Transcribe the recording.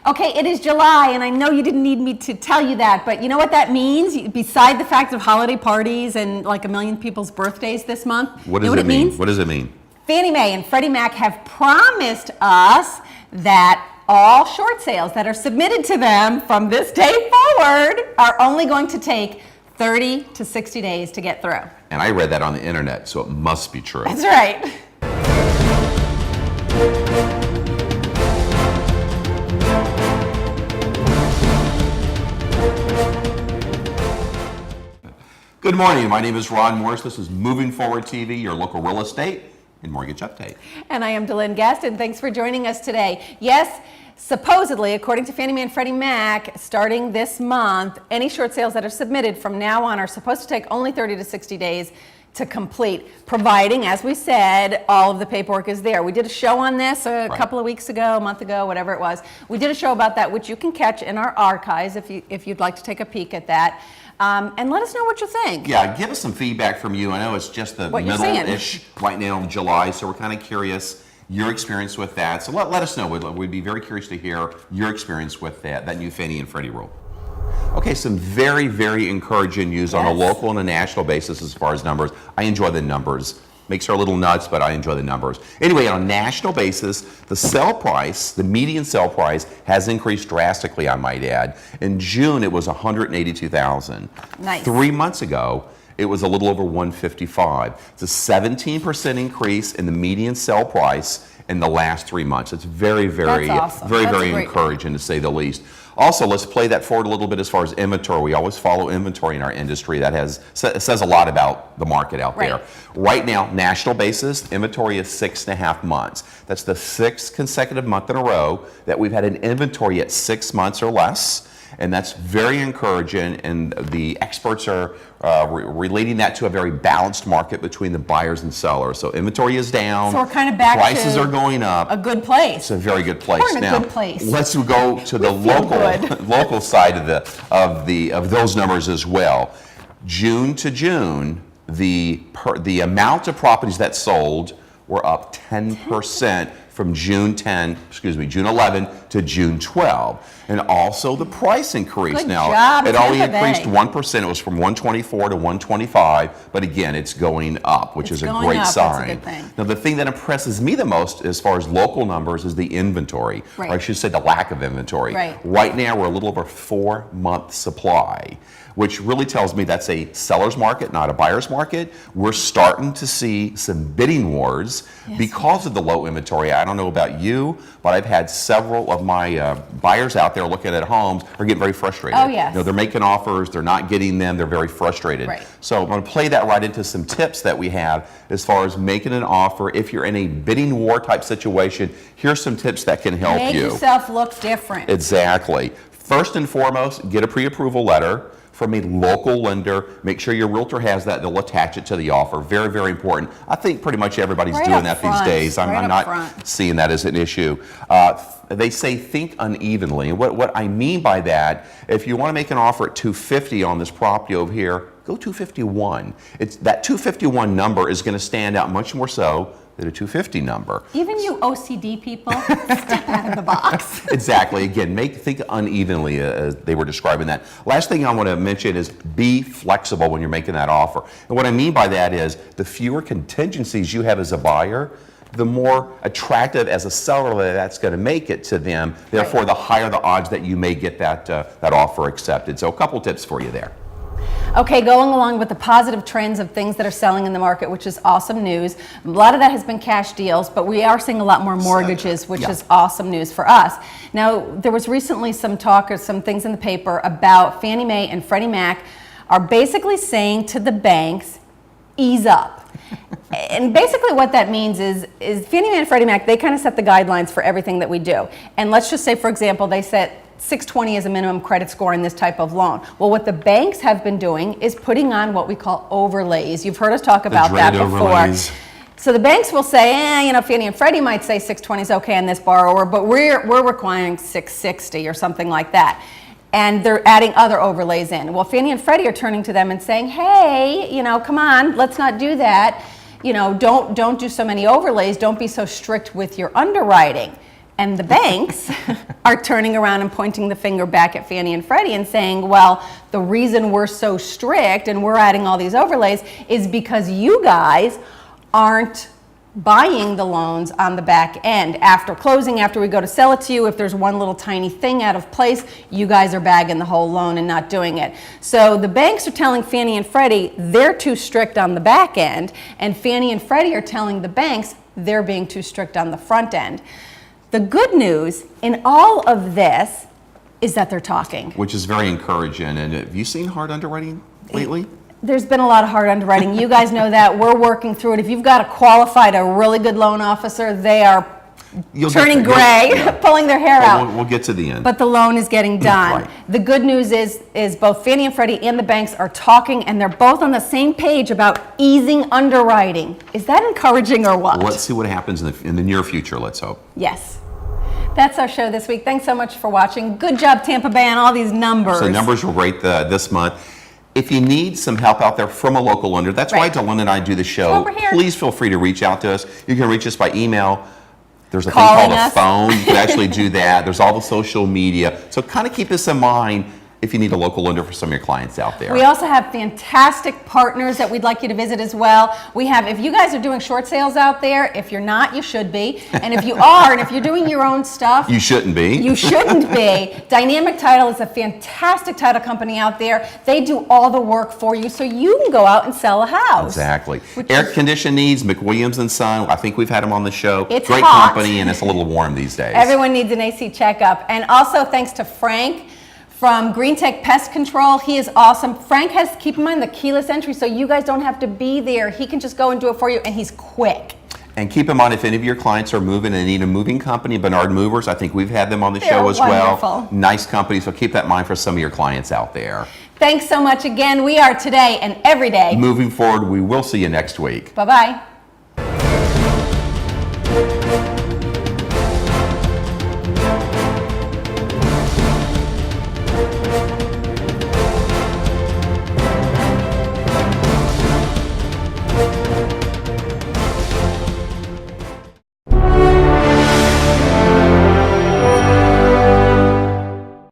Okay, it is July, and I know you didn't need me to tell you that, but you know what that means? Beside the fact of holiday parties and like a million people's birthdays this month. What does it mean? What does it mean? Fannie Mae and Freddie Mac have promised us that all short sales that are submitted to them from this day forward are only going to take 30 to 60 days to get through. And I read that on the internet, so it must be true. That's right. Good morning. My name is Ron Morris. This is Moving Forward TV, your local real estate and mortgage update. And I am DeLynn Guest, and thanks for joining us today. Yes, supposedly, according to Fannie Mae and Freddie Mac, starting this month, any short sales that are submitted from now on are supposed to take only 30 to 60 days to complete, providing, as we said, all of the paperwork is there. We did a show on this a couple of weeks ago, a month ago, whatever it was. We did a show about that, which you can catch in our archives if you'd like to take a peek at that. And let us know what you think. Yeah, give us some feedback from you. I know it's just the middle-ish right now in July, so we're kind of curious your experience with that. So let us know. We'd be very curious to hear your experience with that new Fannie and Freddie rule. Okay, some very, very encouraging news on a local and a national basis as far as numbers. I enjoy the numbers. Makes her a little nuts, but I enjoy the numbers. Anyway, on a national basis, the sale price, the median sale price, has increased drastically, I might add. In June, it was $182,000. Nice. 3 months ago, it was a little over $155,000. It's a 17% increase in the median sale price in the last 3 months. It's very, very, awesome. very encouraging, to say the least. Also, let's play that forward a little bit as far as inventory. We always follow inventory in our industry. That says a lot about the market out there. Right now, national basis, inventory is 6.5 months. That's the 6th consecutive month in a row that we've had an inventory at 6 months or less. And that's very encouraging, and the experts are relating that to a very balanced market between the buyers and sellers. So inventory is down. So we're kind of back prices to are going up. A good place. It's a very good place. We're in a good place. Let's go to the local side of those numbers as well. June to June, the amount of properties that sold were up 10% from June 11 to June 12. And also the price increase. Good now, job, it only Tampa increased Bay. 1%. It was from 124 to 125, but again, it's going up, which is a great sign. That's a good thing. Now, the thing that impresses me the most as far as local numbers is the inventory, or I should say the lack of inventory. Right now, we're a little over 4-month supply, which really tells me that's a seller's market, not a buyer's market. We're starting to see some bidding wars because of the low inventory. I don't know about you, but I've had several of my buyers out there looking at homes are getting very frustrated. Oh, yes. You know, they're making offers, they're not getting them, they're very frustrated. So I'm going to play that right into some tips that we have as far as making an offer. If you're in a bidding war type situation, here's some tips that can help you. Make yourself look different. Exactly. First and foremost, get a pre-approval letter from a local lender. Make sure your realtor has that. They'll attach it to the offer. Very, very important. I think pretty much everybody's doing that these days. I'm not seeing that as an issue. They say think unevenly. And what I mean by that, if you want to make an offer at $250 on this property over here, go $251. That $251 number is going to stand out much more so than a $250 number. Even you OCD people, step out of the box. Exactly. Again, think unevenly, as they were describing that. Last thing I want to mention is be flexible when you're making that offer. And what I mean by that is the fewer contingencies you have as a buyer, the more attractive as a seller that's going to make it to them. Therefore, the higher the odds that you may get that offer accepted. So a couple tips for you there. Okay, going along with the positive trends of things that are selling in the market, which is awesome news. A lot of that has been cash deals, but we are seeing a lot more mortgages, which is awesome news for us. Now, there was recently some talk or some things in the paper about Fannie Mae and Freddie Mac are basically saying to the banks, ease up. And basically what that means is Fannie Mae and Freddie Mac, they kind of set the guidelines for everything that we do. And let's just say, for example, they set 620 is a minimum credit score in this type of loan. Well, what the banks have been doing is putting on what we call overlays. You've heard us talk about that before. Overlays. So the banks will say, Fannie and Freddie might say 620 is okay on this borrower, but we're requiring 660 or something like that. And they're adding other overlays in. Well, Fannie and Freddie are turning to them and saying, hey, come on, let's not do that. Don't do so many overlays. Don't be so strict with your underwriting. And the banks are turning around and pointing the finger back at Fannie and Freddie and saying, well, the reason we're so strict and we're adding all these overlays is because you guys aren't buying the loans on the back end. After closing, after we go to sell it to you, if there's one little tiny thing out of place, you guys are bagging the whole loan and not doing it. So the banks are telling Fannie and Freddie they're too strict on the back end, and Fannie and Freddie are telling the banks they're being too strict on the front end. The good news in all of this is that they're talking. Which is very encouraging. And have you seen hard underwriting lately? There's been a lot of hard underwriting. You guys know that. We're working through it. If you've got a really good loan officer, they are turning gray, pulling their hair out. We'll get to the end. But the loan is getting done. Right. The good news is both Fannie and Freddie and the banks are talking, and they're both on the same page about easing underwriting. Is that encouraging or what? Well, let's see what happens in the near future, let's hope. Yes. That's our show this week. Thanks so much for watching. Good job, Tampa Bay, on all these numbers. So numbers were great this month. If you need some help out there from a local lender, that's why DeLynn and I do the show. Over here. Please feel free to reach out to us. You can reach us by email. There's a Calling thing called us. a phone. You can actually do that. There's all the social media. So kind of keep this in mind if you need a local lender for some of your clients out there. We also have fantastic partners that we'd like you to visit as well. We have, if you guys are doing short sales out there, if you're not, you should be. And if you are, and if you're doing your own stuff, You shouldn't be. you shouldn't be. Dynamic Title is a fantastic title company out there. They do all the work for you so you can go out and sell a house. Exactly. Air condition needs, McWilliams and Son. I think we've had them on the show. It's Great hot. company, and it's a little warm these days. Everyone needs an AC checkup. And also thanks to Frank from Green Tech Pest Control. He is awesome. Frank has, keep in mind, the keyless entry, so you guys don't have to be there. He can just go and do it for you, and he's quick. And keep in mind, if any of your clients are moving and need a moving company, Bernard Movers, I think we've had them on the show as well. Wonderful. Nice company, so keep that in mind for some of your clients out there. Thanks so much again. We are today and every day. Moving forward, we will see you next week. Bye-bye.